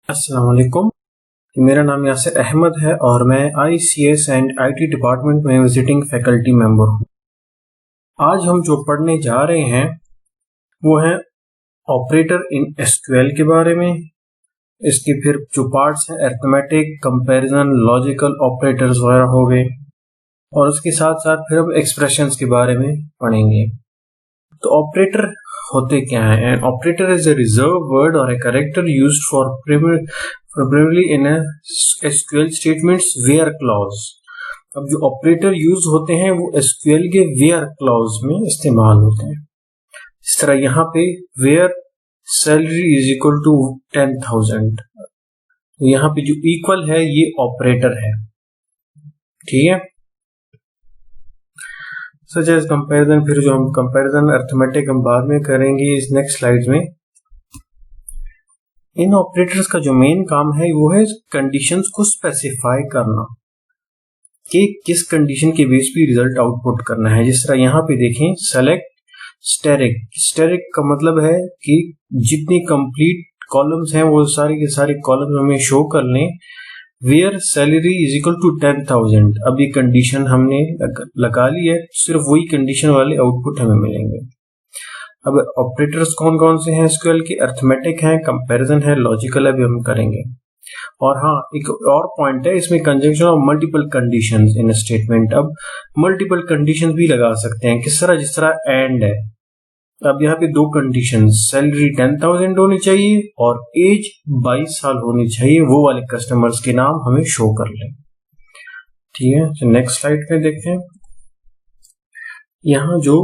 अस्सलाम वालेकुम। मेरा नाम यासिर अहमद है और मैं ICS एंड IT डिपार्टमेंट में विजिटिंग फैकल्टी मेंबर हूँ। आज हम जो पढ़ने जा रहे हैं वो है ऑपरेटर इन SQL के बारे में। इसके फिर जो पार्ट्स हैं अरिथमेटिक, कंपैरिजन, लॉजिकल ऑपरेटर्स वगैरह हो गए और उसके साथ साथ फिर हम एक्सप्रेशंस के बारे में पढ़ेंगे। तो ऑपरेटर होते क्या हैं? An operator is a reserve word or a character used for primarily in a SQL statements where clause। अब जो ऑपरेटर यूज होते हैं वो SQL के where clause में इस्तेमाल होते हैं। इस तरह यहाँ पे where salary is equal to 10,000, यहाँ पे जो इक्वल है ये ऑपरेटर है, ठीक है। सच एज कंपेरिजन, फिर जो हम कंपेरिजन अरिथमेटिक हम बाद में करेंगे इस नेक्स्ट स्लाइड में। इन ऑपरेटर्स का जो मेन काम है वो है कंडीशंस को स्पेसिफाई करना कि किस कंडीशन के बेस पे रिजल्ट आउटपुट करना है। जिस तरह यहाँ पे देखें सेलेक्ट स्टेरिक, स्टेरिक का मतलब है कि जितनी कंप्लीट कॉलम्स हैं वो सारी के सारी कॉलम्स हमें शो कर लें where salary is equal to 10,000। अब ये कंडीशन हमने लगा ली है, सिर्फ वही कंडीशन वाले आउटपुट हमें मिलेंगे। अब ऑपरेटर्स कौन कौन से हैं SQL के? अरिथमेटिक है, कंपैरिजन है, लॉजिकल अभी हम करेंगे। और हाँ, एक और पॉइंट है इसमें, conjunction of multiple conditions in statement. अब मल्टीपल कंडीशंस भी लगा सकते हैं, किस तरह? जिस तरह एंड है। अब यहाँ पे दो कंडीशन, सैलरी 10,000 होनी चाहिए और एज 22 साल होनी चाहिए, वो वाले कस्टमर्स के नाम हमें शो कर लें, ठीक है। तो नेक्स्ट स्लाइड में देखते हैं। यहाँ जो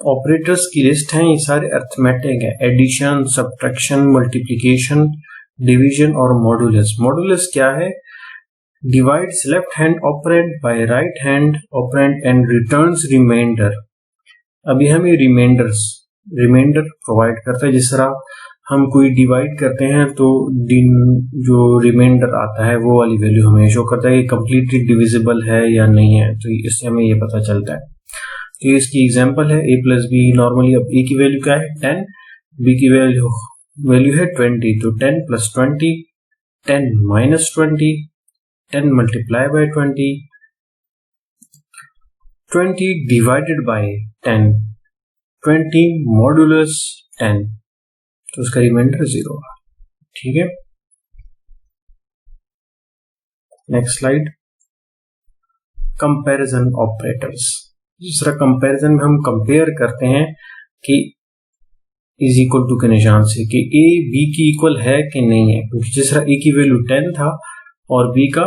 ऑपरेटर्स की लिस्ट है ये सारे अरिथमेटिक है, एडिशन, सब्ट्रैक्शन, मल्टीप्लिकेशन, डिवीजन और मॉडुलस। मॉडुलस क्या है? Divides left hand operand by right hand operand and returns remainder. अभी हमें रिमाइंडर प्रोवाइड करता है। जिस तरह हम कोई डिवाइड करते हैं तो जो रिमाइंडर आता है वो वाली वैल्यू हमें शो करता है कि कंप्लीटली डिविजिबल है या नहीं है, तो इससे हमें ये पता चलता है। तो इसकी एग्जांपल है a प्लस बी। नॉर्मली अब a की वैल्यू क्या है? 10, b की वैल्यू है 20, तो 10 plus 20, 10 minus 20, 10 multiply by 20, 20 divided by 10, 20 modulus 10, तो उसका रिमाइंडर 0 है, ठीक है। Next slide, comparison operators. जिस तरह कंपैरिजन में हम कंपेयर करते हैं कि इज इक्वल टू के निशान से कि a b की इक्वल है कि नहीं है, क्योंकि जिस तरह a की वैल्यू 10 था और b का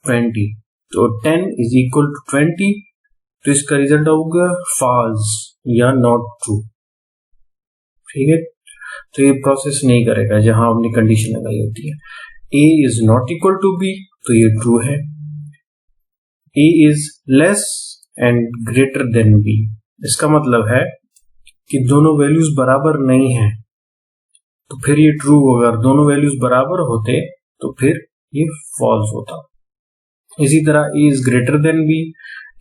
20, तो 10 इज इक्वल टू 20, तो इसका रिजल्ट होगा फॉल्स या नॉट ट्रू, ठीक है। तो ये प्रोसेस नहीं करेगा जहां हमने कंडीशन लगाई होती है। a is not equal to b, तो ये ट्रू है। a is less and greater than b, इसका मतलब है कि दोनों वैल्यूज बराबर नहीं है, तो फिर ये ट्रू होगा। अगर दोनों वैल्यूज बराबर होते तो फिर ये फॉल्स होता। इसी तरह a is greater than b,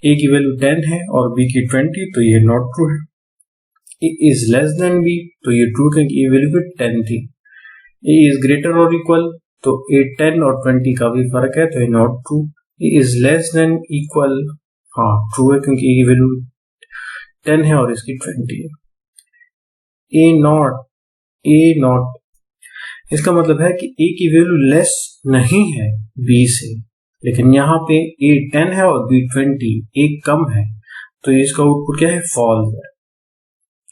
a की वैल्यू 10 है और b की 20, तो ये नॉट ट्रू है। a is less than b, तो ये ट्रू है कि a वैल्यू भी 10 थी। a इज ग्रेटर और इक्वल, तो a 10 और 20 का भी फर्क है, तो ये not true. a is less than equal, हाँ ट्रू है क्योंकि a की वैल्यू 10 है और इसकी 20 है। a नॉट, इसका मतलब है कि a की वैल्यू लेस नहीं है b से, लेकिन यहाँ पे a 10 है और b 20, a कम है, तो इसका आउटपुट क्या है? फॉल्स है।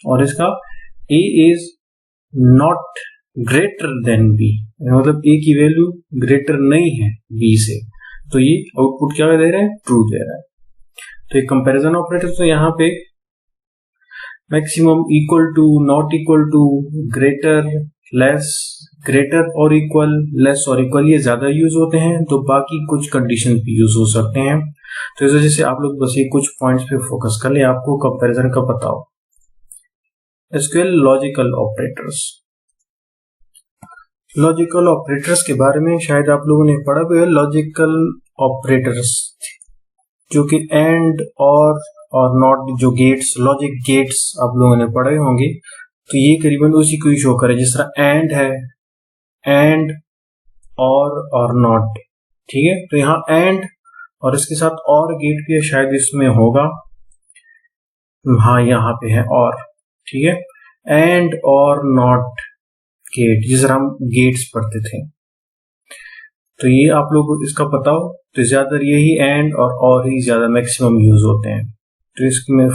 और इसका a is not greater than b, मतलब a की वैल्यू ग्रेटर नहीं है b से, तो ये आउटपुट क्या दे रहा है? ट्रू दे रहा है। तो ये कंपैरिजन ऑपरेटर, तो यहाँ पे maximum, equal to, not equal to, greater, less, greater और इक्वल, लेस और इक्वल, ये ज्यादा यूज होते हैं, तो बाकी कुछ कंडीशन भी यूज हो सकते हैं। तो इस वजह से आप लोग बस ये कुछ पॉइंट्स पे फोकस कर ले, आपको कंपैरिजन का पता हो। SQL logical operators. Logical operators के बारे में शायद आप लोगों ने पढ़ा भी है। लॉजिकल ऑपरेटर्स जो कि एंड और नॉट, जो गेट्स, लॉजिक गेट्स आप लोगों ने पढ़े होंगे, तो ये करीबन उसी को ही शो करे। जिस तरह एंड है, एंड और नॉट, ठीक है। तो यहाँ एंड और इसके साथ और गेट भी है, शायद इसमें होगा, हाँ यहाँ पे है और, ठीक है। एंड और नॉट गेट, जिस तरह हम गेट्स पढ़ते थे, तो ये आप लोग को इसका पता हो तो ज्यादातर यही एंड और ही ज्यादा मैक्सिमम यूज होते हैं। तो इसमें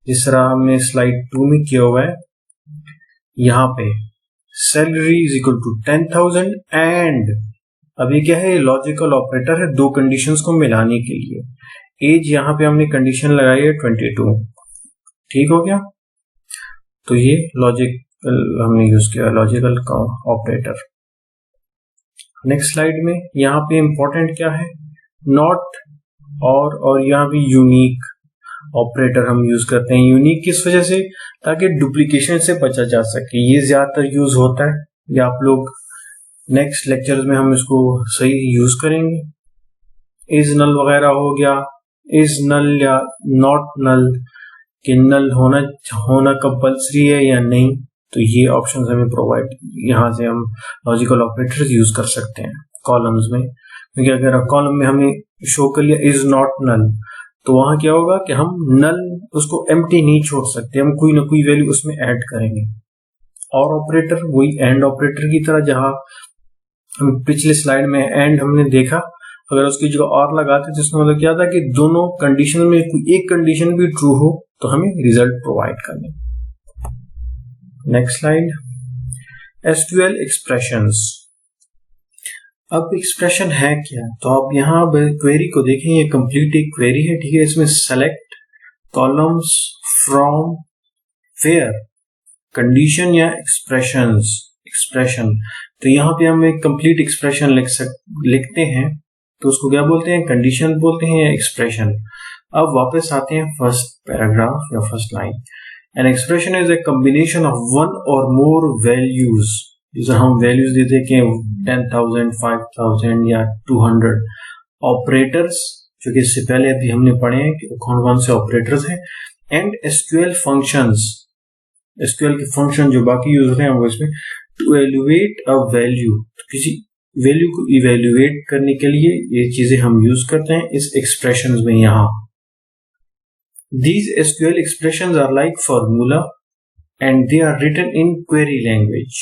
जिस तरह हमने स्लाइड 2 में किया हुआ है, यहाँ पे salary is equal to 10,000 and, अब ये क्या है, लॉजिकल ऑपरेटर है दो कंडीशंस को मिलाने के लिए। एज यहाँ पे हमने कंडीशन लगाई है 22, ठीक हो गया। तो ये लॉजिकल हमने यूज किया, लॉजिकल ऑपरेटर। नेक्स्ट स्लाइड में यहाँ पे इंपॉर्टेंट क्या है, नॉट और यहाँ भी यूनिक ऑपरेटर हम यूज करते हैं। यूनिक किस वजह से, ताकि डुप्लीकेशन से बचा जा सके, ये ज्यादातर यूज होता है। या आप लोग नेक्स्ट लेक्चर में हम इसको सही यूज करेंगे। इज नल वगैरह हो गया, इज नल या नॉट नल, कि नल होना कंपल्सरी है या नहीं, तो ये ऑप्शंस हमें प्रोवाइड, यहाँ से हम लॉजिकल ऑपरेटर्स यूज कर सकते हैं कॉलम्स में। क्योंकि अगर कॉलम में हमें शो कर लिया इज नॉट नल, तो वहां क्या होगा कि हम नल उसको एम्प्टी नहीं छोड़ सकते, हम कोई ना कोई वैल्यू उसमें ऐड करेंगे। और ऑपरेटर वही एंड ऑपरेटर की तरह, जहां हम पिछले स्लाइड में एंड हमने देखा, अगर उसकी जगह और लगाते तो इसका मतलब क्या था कि दोनों कंडीशन में कोई एक कंडीशन भी ट्रू हो तो हमें रिजल्ट प्रोवाइड करने। Next slide, SQL expressions. अब एक्सप्रेशन है क्या, तो आप यहाँ क्वेरी को देखें, ये कंप्लीट एक क्वेरी है, ठीक है। इसमें select columns from where condition या एक्सप्रेशन, तो यहाँ पे हम एक कंप्लीट एक्सप्रेशन लिखते हैं, तो उसको क्या बोलते हैं, कंडीशन बोलते हैं या एक्सप्रेशन। अब वापस आते हैं फर्स्ट पैराग्राफ या first line. An expression is a combination of one और मोर वैल्यूज, जैसे हम वैल्यूज देते हैं 10,000, 5,000 या 200 ऑपरेटर्स, जो कि इससे पहले अभी हमने पढ़े हैं कि कौन कौन से ऑपरेटर्स हैं। एंड एसक्यूएल फंक्शंस, एसक्यूएल के फंक्शन जो बाकी यूज होते हैं वो इसमें, टू एवेल्युएट अ वैल्यू, किसी वैल्यू को इवेल्युएट करने के लिए ये चीजें हम यूज करते हैं इस एक्सप्रेशंस में। यहाँ these SQL expressions are like formula and they are written in query language।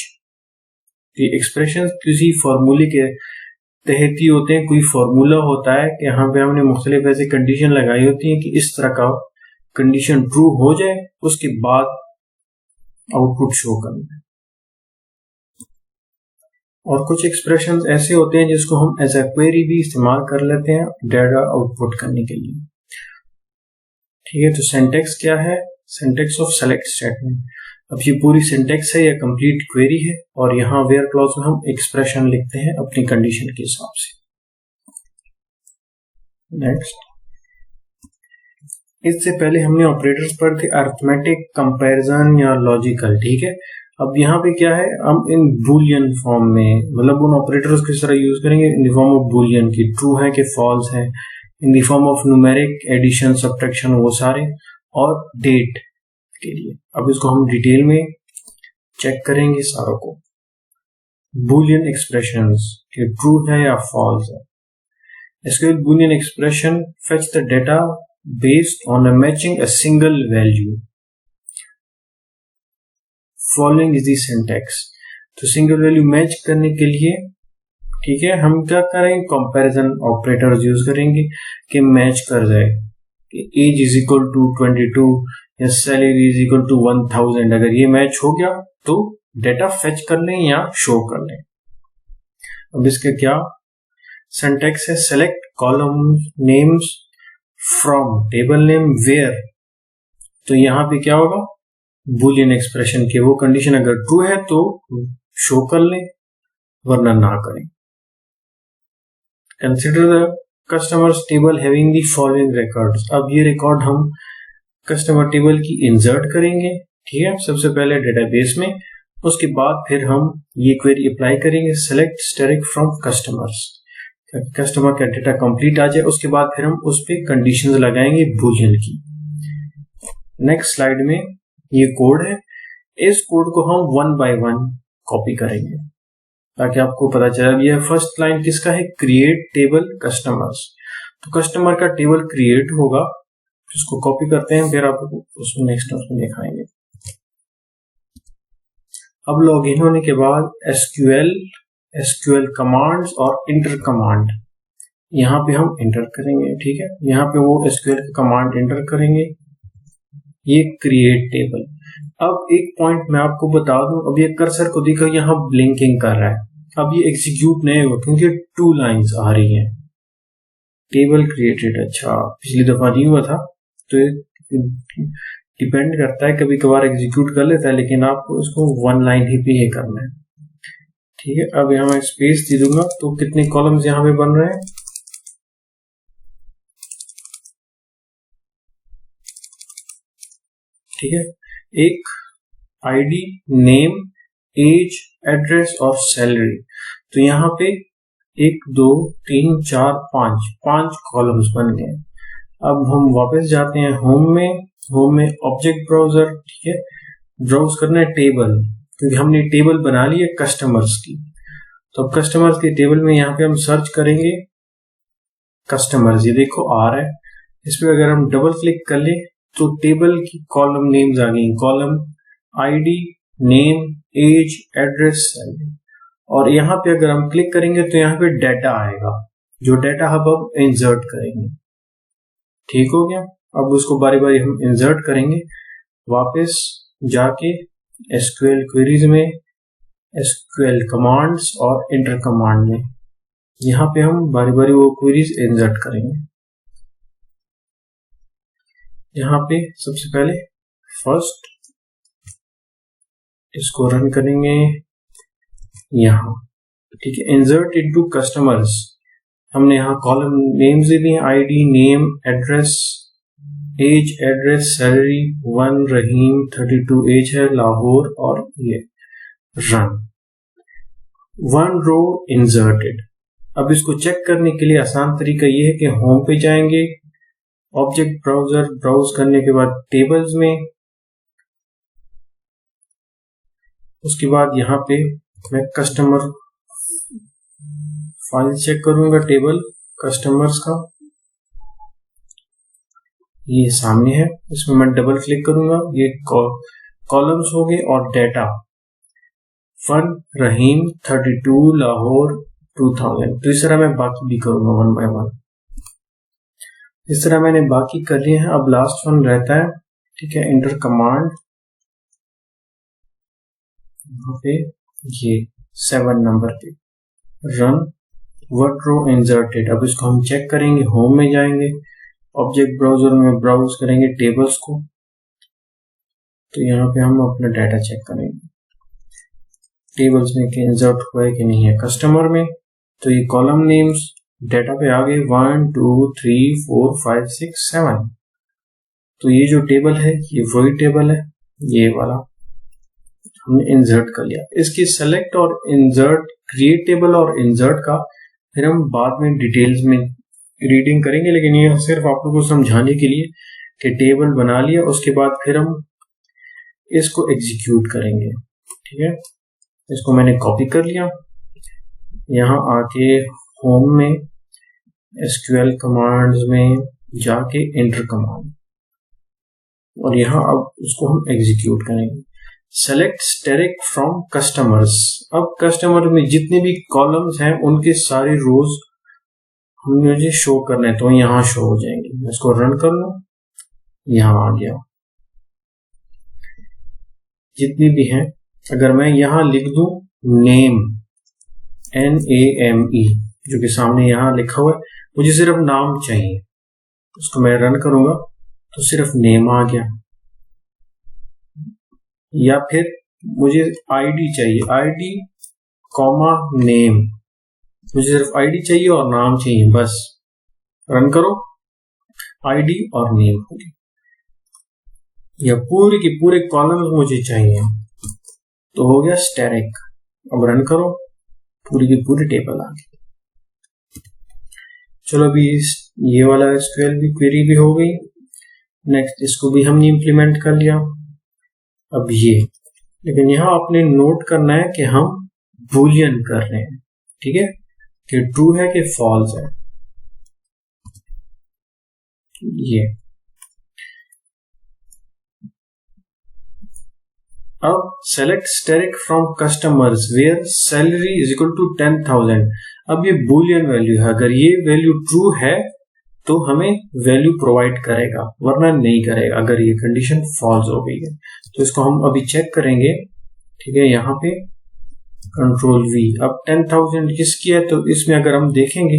ये एक्सप्रेशन किसी फॉर्मूले के तहत ही होते हैं, कोई फॉर्मूला होता है कि यहाँ पे हमने मुख्तलिफ ऐसी कंडीशन लगाई होती है कि इस तरह का कंडीशन ट्रू हो जाए, उसके बाद आउटपुट शो करना है। और कुछ एक्सप्रेशंस ऐसे होते हैं जिसको हम एज अ क्वेरी भी इस्तेमाल कर लेते हैं डाटा आउटपुट करने के लिए, ठीक है। तो सिंटैक्स क्या है, सिंटैक्स ऑफ सेलेक्ट स्टेटमेंट। अब ये पूरी सिंटैक्स है या कंप्लीट क्वेरी है, और यहाँ वेयर क्लॉज में हम एक्सप्रेशन लिखते हैं अपनी कंडीशन के हिसाब से। नेक्स्ट, इससे पहले हमने ऑपरेटर्स पढ़े थे, अरिथमेटिक, कंपैरिजन या लॉजिकल, ठीक है। अब यहाँ पे क्या है, हम इन बूलियन फॉर्म में, मतलब उन ऑपरेटर्स किस तरह यूज करेंगे, in the form of boolean की ट्रू है कि फॉल्स है, in the form of numeric, addition, subtraction, वो सारे, और डेट के लिए। अब इसको हम डिटेल में चेक करेंगे सारों को। बूलियन एक्सप्रेशंस कि ट्रू है या फॉल्स है। इसके Boolean expression fetch the data based on matching a single value following is the syntax. तो सिंगल वैल्यू मैच करने के लिए, ठीक है, हम क्या करेंगे, कंपैरिजन ऑपरेटर्स यूज करेंगे कि मैच कर जाए, कि एज इज इक्वल टू 22 या सैलरी इज इक्वल टू 1000। अगर ये मैच हो गया तो डेटा फेच कर लें या शो कर लें। अब इसका क्या सिंटैक्स है, select column names from table name where, तो यहां पे क्या होगा, बूलियन एक्सप्रेशन की वो कंडीशन अगर ट्रू है तो शो कर लें, वरना ना करें। Consider the customers table having the following records. अब ये रिकॉर्ड हम कस्टमर टेबल की इंसर्ट करेंगे, ठीक है, सबसे पहले डेटाबेस में, उसके बाद फिर हम ये क्वेरी अप्लाई करेंगे, select asterisk from customers, customer का डेटा कंप्लीट आ जाए, उसके बाद फिर हम उस पर कंडीशंस लगाएंगे बूलियन की। नेक्स्ट स्लाइड में ये कोड है, इस कोड को हम 1 by 1 कॉपी करेंगे। ताकि आपको पता चले। अब ये फर्स्ट लाइन किसका है, क्रिएट टेबल कस्टमर्स। तो कस्टमर का टेबल क्रिएट होगा, उसको कॉपी करते हैं, फिर आपको उसमें नेक्स्ट उसमें दिखाएंगे। अब लॉगिन होने के बाद एसक्यूएल कमांड्स और इंटर कमांड यहाँ पे हम इंटर करेंगे। ठीक है, यहाँ पे वो एसक्यूएल का कमांड इंटर करेंगे, ये क्रिएट टेबल। अब एक पॉइंट मैं आपको बता दूं, अब ये कर्सर को देखो यहाँ ब्लिंकिंग कर रहा है, अब ये एग्जीक्यूट नहीं होगा क्योंकि 2 लाइंस आ रही हैं। टेबल क्रिएटेड, अच्छा पिछली दफा नहीं हुआ था, तो डिपेंड करता है, कभी कभार एग्जीक्यूट कर लेता है, लेकिन आपको इसको 1 लाइन ही पे ये करना है। ठीक है, अब यहाँ मैं स्पेस दे दूंगा, तो कितने कॉलम्स यहाँ पे बन रहे हैं, ठीक है, एक आईडी, नेम, एज, एड्रेस और सैलरी। तो यहाँ पे 1 2 3 4 5 कॉलम्स बन गए। अब हम वापस जाते हैं होम में ऑब्जेक्ट ब्राउजर, ठीक है, ब्राउज करना है टेबल, क्योंकि हमने टेबल बना ली है कस्टमर्स की। तो अब कस्टमर्स की टेबल में यहाँ पे हम सर्च करेंगे कस्टमर्स, ये देखो आ रहा है। इस पर अगर हम डबल क्लिक कर ले तो टेबल की कॉलम नेम्स आ गई, column ID, name, age, address, salary. और यहाँ पे अगर हम क्लिक करेंगे तो यहाँ पे डाटा आएगा, जो डाटा हम इंसर्ट करेंगे। ठीक हो गया, अब उसको बारी बारी हम इंसर्ट करेंगे। वापस जाके एसक्यूएल क्वेरीज में, एसक्यूएल कमांड्स और इंटर कमांड में, यहाँ पे हम बारी बारी वो क्वेरीज इंसर्ट करेंगे। यहाँ पे सबसे पहले फर्स्ट इसको रन करेंगे यहाँ, ठीक है, इंसर्ट इनटू कस्टमर्स। हमने यहाँ कॉलम नेम्स दे दिए, ID, name, address, age, address, salary. 1 Rahim, 32 age है, लाहौर, और ये रन। 1 रो इंसर्टेड। अब इसको चेक करने के लिए आसान तरीका ये है कि होम पे जाएंगे, ऑब्जेक्ट ब्राउजर, ब्राउज करने के बाद टेबल्स में, उसके बाद यहाँ पे मैं कस्टमर फाइल चेक करूंगा, टेबल कस्टमर्स का, ये सामने है, इसमें मैं डबल क्लिक करूंगा, ये कॉलम्स हो गए और डाटा 1 रहीम, 32 लाहौर, 2000। तो इस तरह मैं बाकी भी करूंगा 1 बाय 1। इस तरह मैंने बाकी कर लिए हैं। अब लास्ट वन रहता है, ठीक है, इंटर कमांड, यहाँ पे ये 7 नंबर पे रन व्हाट रो इंसर्टेड। अब इसको हम चेक करेंगे, होम में जाएंगे, ऑब्जेक्ट ब्राउजर में ब्राउज करेंगे टेबल्स को, तो यहाँ पे हम अपना डाटा चेक करेंगे टेबल्स में कि इंसर्ट हुआ है कि नहीं है। कस्टमर में तो ये कॉलम नेम्स डाटा पे आ गए 1 2 3 4 5 6 7। तो ये जो टेबल है ये वही टेबल है, ये वाला हमने इंसर्ट कर लिया। इसकी सेलेक्ट और इंसर्ट, क्रिएट टेबल और इंसर्ट का फिर हम बाद में डिटेल्स में रीडिंग करेंगे, लेकिन ये सिर्फ आप लोगों को समझाने के लिए कि टेबल बना लिया, उसके बाद फिर हम इसको एग्जीक्यूट करेंगे। ठीक है, इसको मैंने कॉपी कर लिया, यहाँ आके होम में एसक्यूएल कमांड्स में जाके इंटर कमांड, और यहाँ अब उसको हम एग्जीक्यूट करेंगे। Select asterisk from customers. अब कस्टमर में जितने भी कॉलम्स हैं उनके सारे रोज मुझे शो करना है, तो यहाँ शो हो जाएंगे। मैं इसको रन कर लूं, यहाँ आ गया जितनी भी हैं। अगर मैं यहाँ लिख दूं नेम, NAME, जो कि सामने यहाँ लिखा हुआ है, मुझे सिर्फ नाम चाहिए, उसको मैं रन करूंगा तो सिर्फ नेम आ गया। या फिर मुझे आईडी चाहिए, ID, नेम, मुझे सिर्फ आईडी चाहिए और नाम चाहिए, बस रन करो, आईडी और नेम हो गया। या पूरे के पूरे कॉलम्स मुझे चाहिए तो हो गया स्टैटिक। अब रन करो, पूरी की पूरी टेबल आ गई। चलो अभी ये वाला एसक्यूएल भी क्वेरी भी हो गई। नेक्स्ट इसको भी हमने इंप्लीमेंट कर लिया। अब ये, लेकिन यहाँ आपने नोट करना है कि हम बूलियन कर रहे हैं, ठीक है, कि ट्रू है कि फॉल्स है। ये अब select asterisk from customers where salary is equal to 10,000। अब ये बूलियन वैल्यू है, अगर ये वैल्यू ट्रू है तो हमें वैल्यू प्रोवाइड करेगा, वरना नहीं करेगा अगर ये कंडीशन फॉल्स हो गई है। तो इसको हम अभी चेक करेंगे, ठीक है, यहाँ पे कंट्रोल वी। अब 10,000 किसकी है, तो इसमें अगर हम देखेंगे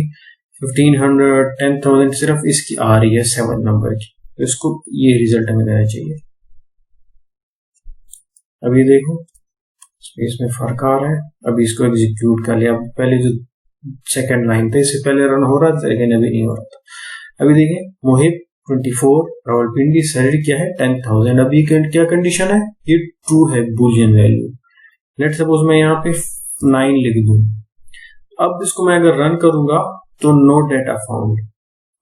1500 10,000 सिर्फ इसकी आ रही है 7 नंबर की, तो इसको ये रिजल्ट हमें देना चाहिए। अभी देखो स्पेस में फर्क आ रहा है, अभी इसको एग्जीक्यूट कर लिया। पहले जो सेकंड लाइन था इससे पहले रन हो रहा था, लेकिन अभी नहीं हो रहा था। अभी देखिए मोहित 24 रावलपिंडी सैलरी क्या है 10,000। अभी क्या कंडीशन है, ये ट्रू है बूलियन वैल्यू। लेट सपोज मैं यहाँ पे 9 लिख दूं। अब इसको मैं अगर रन करूंगा तो नो डेटा फाउंड,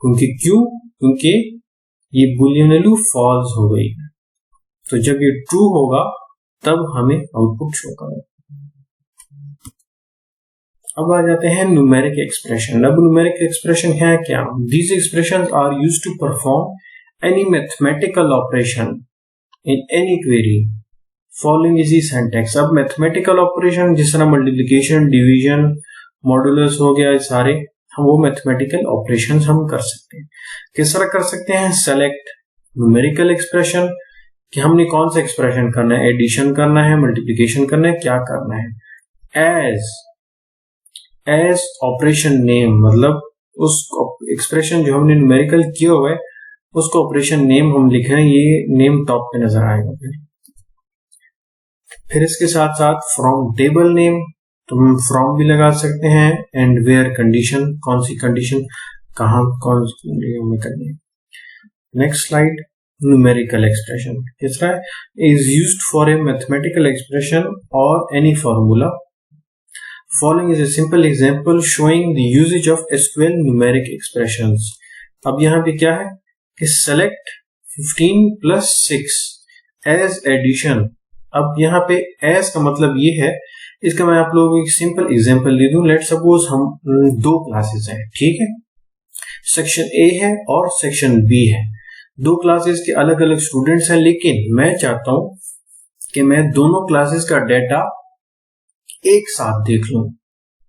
क्योंकि ये बूलियन वैल्यू फॉल्स हो गई। तो जब ये ट्रू होगा तब हमें आउटपुट शो करेगा। अब आ जाते हैं न्यूमेरिक एक्सप्रेशन। अब न्यूमेरिक एक्सप्रेशन है क्या, these expressions are used to perform any mathematical operation in any query following easy syntax. अब मैथमेटिकल ऑपरेशन जिस तरह मल्टीप्लिकेशन, डिवीजन, मॉडुलस हो गया, सारे हम वो मैथमेटिकल ऑपरेशंस हम कर सकते हैं। किस तरह कर सकते हैं, सेलेक्ट न्यूमेरिकल एक्सप्रेशन कि हमने कौन सा एक्सप्रेशन करना है, एडिशन करना है, मल्टीप्लिकेशन करना है, क्या करना है। एज ऑपरेशन नेम, मतलब उस एक्सप्रेशन जो हमने न्यूमेरिकल किया हुआ है उसको ऑपरेशन नेम हम लिख रहे हैं, ये नेम टॉप पे नजर आएगा। फिर इसके साथ साथ फ्रॉम टेबल नेम, तो हम फ्रॉम भी लगा सकते हैं, एंड वेयर कंडीशन, कौन सी कंडीशन कहाँ कौन में करनी है। नेक्स्ट स्लाइड, न्यूमेरिकल एक्सप्रेशन किस तरह is used for a mathematical expression or any formula. Following is a simple example showing the usage of SQL numeric expressions. अब यहाँ पे क्या है कि select 15 plus 6 as addition। अब यहाँ पे as का मतलब ये है, इसका मैं आप लोगों को एक सिंपल एग्जांपल दे दूं। लेट सपोज हम दो क्लासेस हैं, ठीक है, सेक्शन ए है और सेक्शन बी है। दो क्लासेस के अलग अलग स्टूडेंट्स हैं, लेकिन मैं चाहता हूं कि मैं दोनों क्लासेस का डेटा एक साथ देख लूं।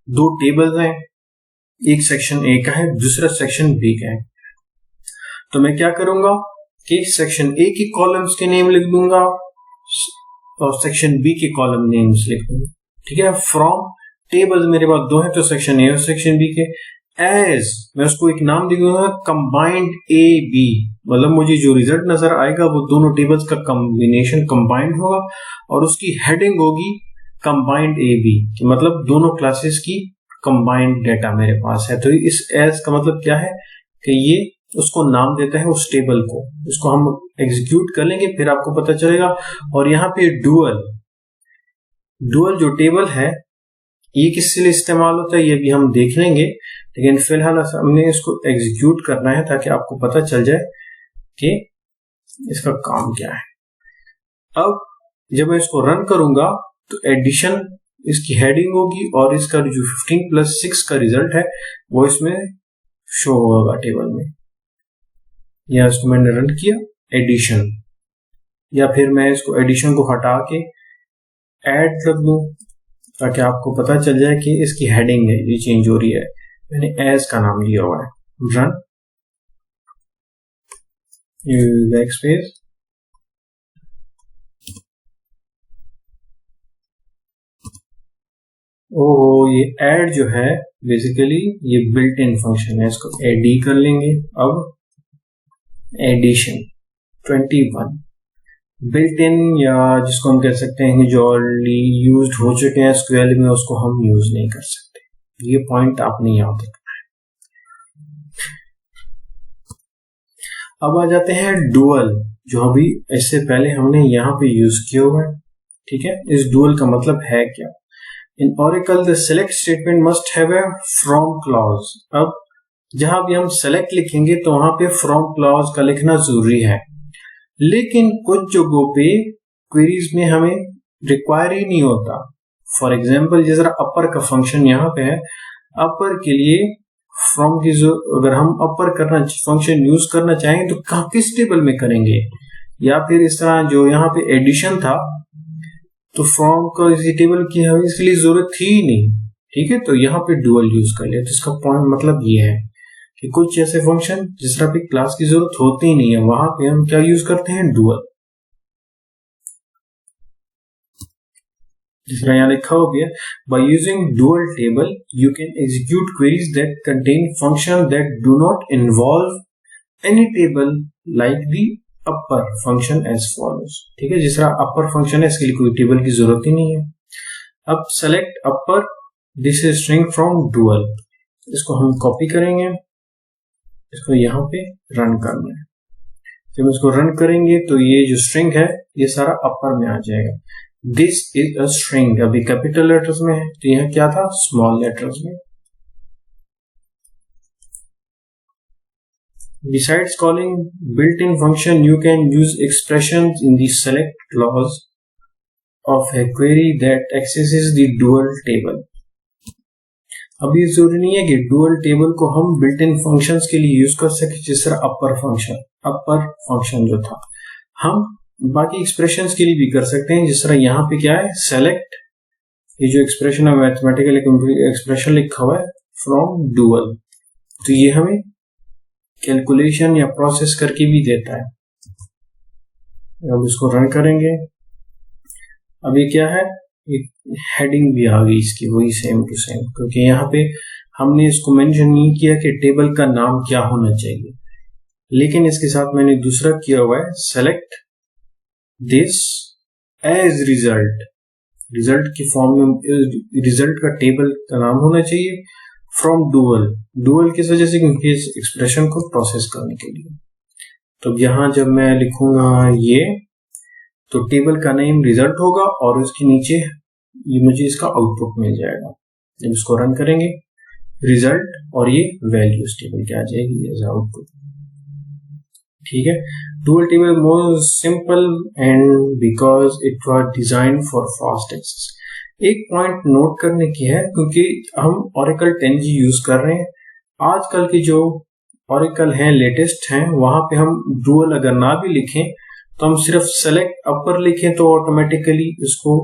दो टेबल्स हैं, एक सेक्शन ए का है, दूसरा सेक्शन बी का है। तो मैं क्या करूंगा कि सेक्शन ए के कॉलम्स के नेम लिख दूंगा और सेक्शन बी के कॉलम नेम्स लिख दूंगा, ठीक है। फ्रॉम टेबल्स मेरे पास दो हैं, तो सेक्शन ए और सेक्शन बी के। एज मैं उसको एक नाम दूंगा कंबाइंड ए बी, मतलब मुझे जो रिजल्ट नजर आएगा वो दोनों टेबल्स का कॉम्बिनेशन कंबाइंड होगा और उसकी हेडिंग होगी कंबाइंड ए बी, मतलब दोनों क्लासेस की कंबाइंड डेटा मेरे पास है। तो इस एज का मतलब क्या है कि ये उसको नाम देता है उस टेबल को। इसको हम एग्जीक्यूट कर लेंगे फिर आपको पता चलेगा। और यहाँ पे डुअल जो टेबल है ये किसके लिए इस्तेमाल होता है ये भी हम देख लेंगे, लेकिन फिलहाल हमने इसको एग्जीक्यूट करना है ताकि आपको पता चल जाए कि इसका काम क्या है। अब जब मैं इसको रन करूंगा तो एडिशन इसकी हेडिंग होगी और इसका जो 15 plus 6 का रिजल्ट है वो इसमें शो होगा टेबल में। या इसको मैंने रन किया एडिशन, या फिर मैं इसको एडिशन को हटा के ऐड रख दूं ताकि आपको पता चल जाए कि इसकी हेडिंग है ये चेंज हो रही है, मैंने एज का नाम लिया हुआ है। रन बैकस्पेस, ये ऐड जो है बेसिकली ये बिल्ट इन फंक्शन है, इसको एडी कर लेंगे। अब एडिशन 21 बिल्ट इन, या जिसको हम कह सकते हैं जो ऑलरेडी यूज्ड हो चुके हैं एसक्यूएल में उसको हम यूज नहीं कर सकते, ये पॉइंट आपने याद रखना है। अब आ जाते हैं डुअल, जो अभी इससे पहले हमने यहाँ पे यूज किया हुआ है, ठीक है। इस डुअल का मतलब है क्या, इन Oracle the select statement must have a from clause। अब जहां भी हम select लिखेंगे तो वहां पे from clause का लिखना जरूरी है, लेकिन कुछ जगहों पे क्वेरीज में हमें रिक्वायर ही नहीं होता। फॉर एग्जाम्पल जिस तरह अपर का फंक्शन यहाँ पे है, अपर के लिए फ्रॉम की जो अगर हम अपर करना फंक्शन यूज करना चाहेंगे तो किस टेबल में करेंगे, या फिर इस तरह जो यहाँ पे एडिशन था तो फ्रॉम का इसी टेबल की हमें इसके लिए जरूरत थी ही नहीं, ठीक है, तो यहाँ पे डुअल यूज कर लिया। तो इसका पॉइंट मतलब ये है कि कुछ ऐसे फंक्शन जिस तरह पे क्लास की जरूरत होती ही नहीं है वहां पे हम क्या यूज करते हैं, डुअल। जिस तरह यहाँ लिखा हुआ है, by using dual table you can execute queries that contain function that do not involve any table like the upper function as follows, ठीक है। जिस तरह अपर फंक्शन है इसके लिए कोई टेबल की जरूरत ही नहीं है। अब select upper this is string from dual, इसको हम कॉपी करेंगे, इसको यहाँ पे रन करना है। जब इसको रन करेंगे तो ये जो स्ट्रिंग है ये सारा अपर में आ जाएगा। दिस इज अ स्ट्रिंग, अभी कैपिटल लेटर्स में है तो यह क्या था, स्मॉल लेटर्स में। Besides calling built-in function, you can use expressions in the select clause of a query that accesses the dual table. अब ये जरूरी नहीं है कि डुअल टेबल को हम बिल्ट इन फंक्शंस के लिए यूज कर सके, जिस तरह अपर फंक्शन जो था हम बाकी एक्सप्रेशंस के लिए भी कर सकते हैं। जिस तरह यहाँ पे क्या है, सेलेक्ट, ये जो एक्सप्रेशन है मैथमेटिकल एक्सप्रेशन लिखा हुआ है फ्रॉम डुअल, तो ये हमें कैलकुलेशन या प्रोसेस करके भी देता है। अब इसको रन करेंगे, अब ये क्या है, एक हेडिंग भी आ गई इसकी, वही सेम टू सेम, क्योंकि यहाँ पे हमने इसको मेंशन नहीं किया कि टेबल का नाम क्या होना चाहिए, लेकिन इसके साथ मैंने दूसरा किया हुआ है, select this as result, result की फॉर्म में रिजल्ट का टेबल का नाम होना चाहिए फ्रॉम डुअल, डुअल किस वजह से, क्योंकि इस एक्सप्रेशन को प्रोसेस करने के लिए। तो यहां जब मैं लिखूंगा ये, तो टेबल का नेम रिजल्ट होगा और उसके नीचे ये मुझे इसका आउटपुट मिल जाएगा। जब इसको रन करेंगे रिजल्ट और ये वैल्यूज टेबल क्या आ जाएगी एज आउटपुट, ठीक है। Dual table more simple and because it was design for fast access. एक पॉइंट नोट करने की है, क्योंकि हम Oracle 10G यूज कर रहे हैं, आजकल की जो Oracle हैं लेटेस्ट हैं वहां पे हम डुअल अगर ना भी लिखें तो हम सिर्फ सेलेक्ट अपर लिखें तो ऑटोमेटिकली उसको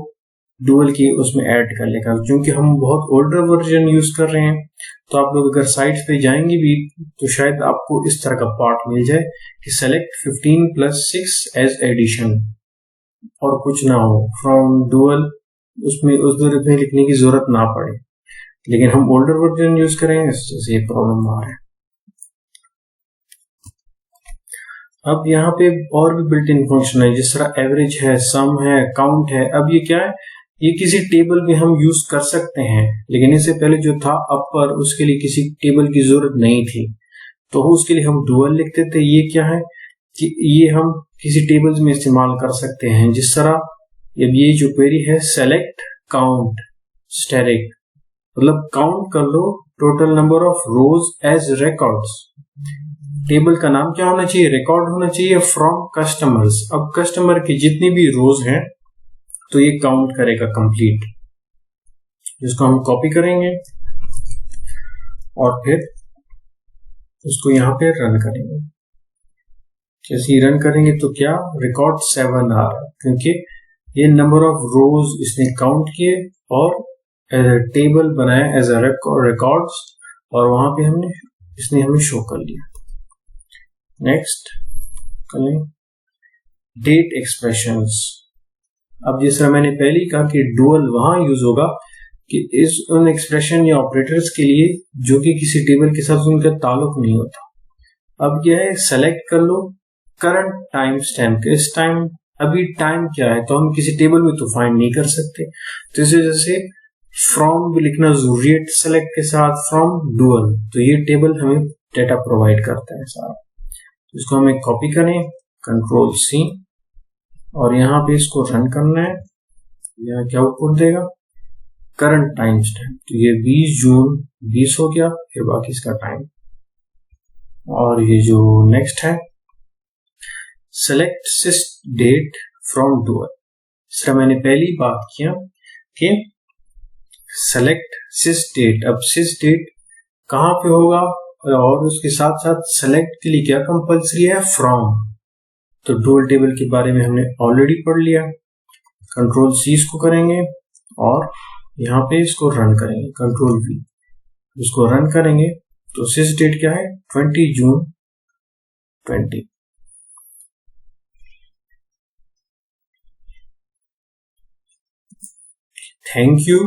डुअल की उसमें ऐड कर लेगा। क्योंकि हम बहुत ओल्डर वर्जन यूज कर रहे हैं तो आप लोग अगर साइट पे जाएंगे भी तो शायद आपको इस तरह का पार्ट मिल जाए कि सेलेक्ट 15+6 एज एडिशन और कुछ ना हो फ्रॉम डुअल, उसमें उस तरह में लिखने की जरूरत ना पड़े, लेकिन हम ओल्डर वर्जन यूज करेंगे इससे ये प्रॉब्लम आ रहा है। अब यहाँ पे और भी बिल्ट इन फंक्शन है, जिस तरह एवरेज है, सम है, काउंट है। अब ये क्या है, ये किसी टेबल में हम यूज कर सकते हैं, लेकिन इससे पहले जो था अपर, उसके लिए किसी टेबल की जरूरत नहीं थी, तो उसके लिए हम डुअल लिखते थे। ये क्या है कि ये हम किसी टेबल्स में इस्तेमाल कर सकते हैं, जिस तरह अब ये जो क्वेरी है सेलेक्ट काउंट स्टैटिक, मतलब काउंट कर लो total number of rows as records. Table का नाम क्या होना चाहिए, रिकॉर्ड होना चाहिए फ्रॉम कस्टमर्स। अब कस्टमर की जितनी भी रोज हैं तो ये काउंट करेगा कंप्लीट, जिसको हम कॉपी करेंगे और फिर उसको यहाँ पे रन करेंगे। जैसे ही रन करेंगे तो क्या रिकॉर्ड 7 आ रहा है, क्योंकि ये नंबर ऑफ रोज इसने काउंट किए और एज अ टेबल बनाया एज अ रिकॉर्ड्स, और वहां पे हमने इसने हमें शो कर लिया। नेक्स्ट करें डेट एक्सप्रेशंस। अब जिस तरह मैंने पहले ही कहा कि डुअल वहां यूज होगा कि इस उन एक्सप्रेशन या ऑपरेटर्स के लिए जो कि किसी टेबल के साथ उनका ताल्लुक नहीं होता। अब क्या है, सेलेक्ट कर लो करंट टाइम स्टैम्प, इस टाइम अभी टाइम क्या है तो हम किसी टेबल में तो फाइंड नहीं कर सकते, तो इस वजह से फ्रॉम भी लिखना जरूरी है सेलेक्ट के साथ, फ्रॉम डुअल, तो ये टेबल हमें डेटा प्रोवाइड करता है सारा। इसको हमें कॉपी करें Ctrl+C और यहाँ पे इसको रन करना है। यहाँ क्या आउटपुट देगा, करंट टाइम स्टैम्प, तो ये 20 जून 20 हो गया, फिर बाकी इसका टाइम। और ये जो नेक्स्ट है select sysdate from dual, इसका मैंने पहली बात किया कि सेलेक्ट सिस डेट। अब सिस डेट कहाँ पे होगा और उसके साथ साथ सेलेक्ट के लिए क्या कंपलसरी है, फ्रॉम। तो डुअल टेबल के बारे में हमने ऑलरेडी पढ़ लिया। कंट्रोल सी इसको करेंगे और यहाँ पे इसको रन करेंगे, कंट्रोल वी। इसको रन करेंगे तो सिस डेट क्या है, 20 जून 20। Thank you.